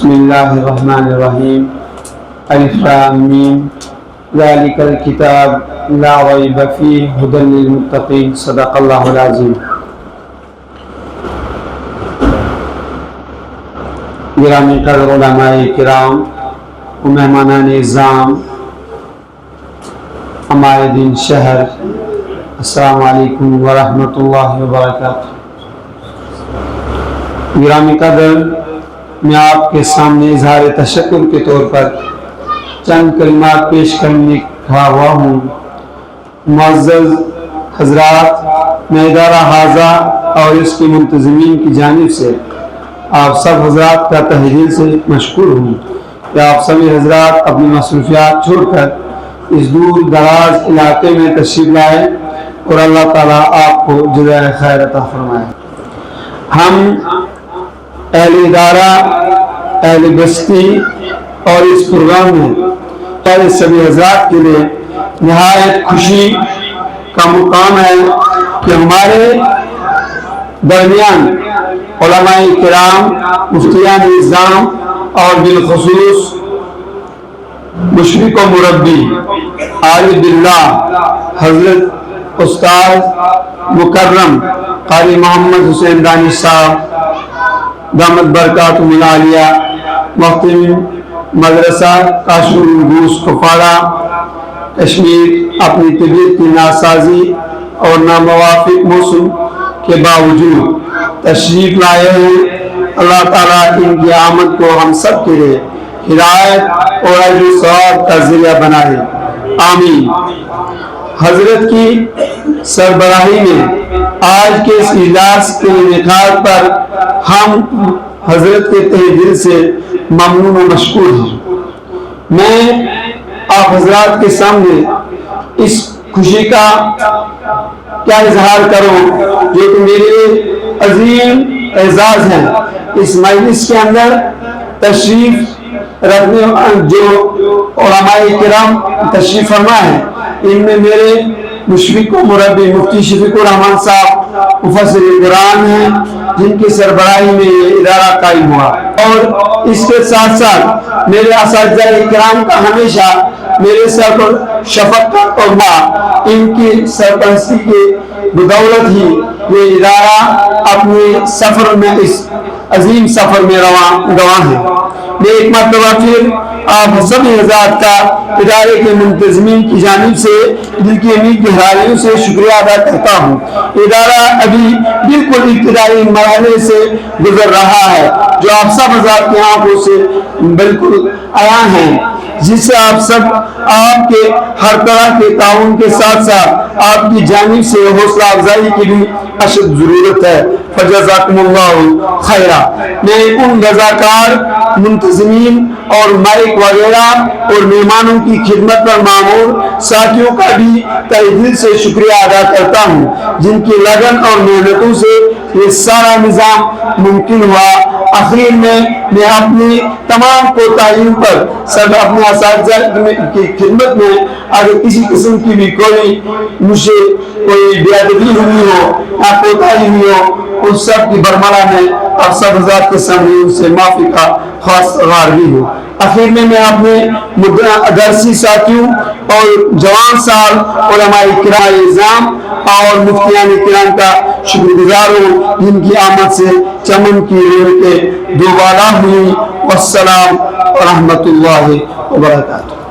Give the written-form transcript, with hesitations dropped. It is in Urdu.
بسم اللہ الرحمن الرحیم الف لام میم ذالک الکتاب لا ریب فیہ ھدی للمتقین صدق اللہ العظیم۔ گرامی قدر علماء کرام و مہمانان اعظام عمائدین شہر، السلام علیکم ورحمۃ اللہ وبرکاتہ۔ گرامی قدر، میں آپ کے سامنے اظہار تشکر کے طور پر چند کلمات پیش کرنے کھڑا ہوا ہوں۔ معزز حضرات، میں ادارہ حاضہ اور اس کے منتظمین کی جانب سے آپ سب حضرات کا تہہ دل سے مشکور ہوں کہ آپ سبھی حضرات اپنی مصروفیات چھوڑ کر اس دور دراز علاقے میں تشریف لائے اور اللہ تعالیٰ آپ کو جزائے خیر عطا فرمائے۔ ہم اہل ادارہ، اہل بستی اور اس پروگرام میں پہلے سبھی حضرات کے لیے نہایت خوشی کا مقام ہے کہ ہمارے درمیان علماء کرام، مفتیان نظام اور بالخصوص مشرق و مربی عارف باللہ حضرت استاد مکرم قاری محمد حسین دانی صاحب دامت برکاتہم العالیہ، مفتی مدرسہ کاشور گوس کپواڑہ کشمیر، اپنی طبیعت کی ناسازی اور ناموافق موسم کے باوجود تشریف لائے ہیں۔ اللہ تعالیٰ ان کی آمد کو ہم سب کے لیے ہدایت اور اجر و ثواب کا ذریعہ بنائے، آمین۔ حضرت کی سربراہی میں آج کے اس اجلاس کے انعقاد پر ہم حضرت کے تہ دل سے ممنون و مشکور ہیں۔ میں آپ حضرات کے سامنے اس خوشی کا کیا اظہار کروں جو کہ میرے عظیم اعزاز ہیں۔ اس مجلس کے اندر تشریف رکھنے جو علماء کرام تشریف فرما ہے، ان میں میرے مشفق و مربی مفتی شفیق الرحمان صاحب مفسر قرآن ہیں، جن کی سربراہی میں یہ ادارہ قائم ہوا، اور اس کے ساتھ ساتھ میرے اساتذہ کرام کا ہمیشہ میرے سر پر شفقت اور ان کی سرپرستی کے بدولت ہی یہ ادارہ اپنے سفر میں، اس عظیم سفر میں رواں ہے۔ میں ایک مرتبہ پھر آپ سبھی حضرات کا ادارے کے منتظمین کی جانب سے دل کی امید گہرائیوں سے شکریہ ادا کرتا ہوں۔ ادارہ ابھی بالکل ابتدائی مرحلے سے گزر رہا ہے، جو آپ سب حضرات کی آنکھوں سے بالکل عیاں ہیں، جس سے آپ سب آپ کے ہر طرح کے تعاون کے ساتھ ساتھ آپ کی جانب سے حوصلہ افزائی کی بھی اشد ضرورت ہے۔ فجزاکم اللہ خیرہ۔ میں ان رضاکار منتظمین اور مائک وغیرہ اور مہمانوں کی خدمت پر مامور ساتھیوں کا بھی تہہ دل سے شکریہ ادا کرتا ہوں، جن کی لگن اور محنتوں سے یہ سارا نظام ممکن ہوا۔ آخر میں اپنی تمام کوتاہیوں پر سب اپنے اساتذہ کی خدمت میں اگر کسی قسم کی بھی مجھ سے کوئی بے ادبی ہوئی ہو یا کوتاہی ہوئی ہو، ان سب کی برملا میں آپ سب حضرات کے سامنے ان سے معافی کا خاص غار بھی ہو۔ آخر میں اپنے درسی ساتھیوں اور جوان سال علماء کرام اعظام اور مفتیان کرام کا شکر گزار ہوں، جن کی آمد سے چمن کی رونقیں دوبالا ہوئی۔ والسلام ورحمۃ اللہ وبرکاتہ۔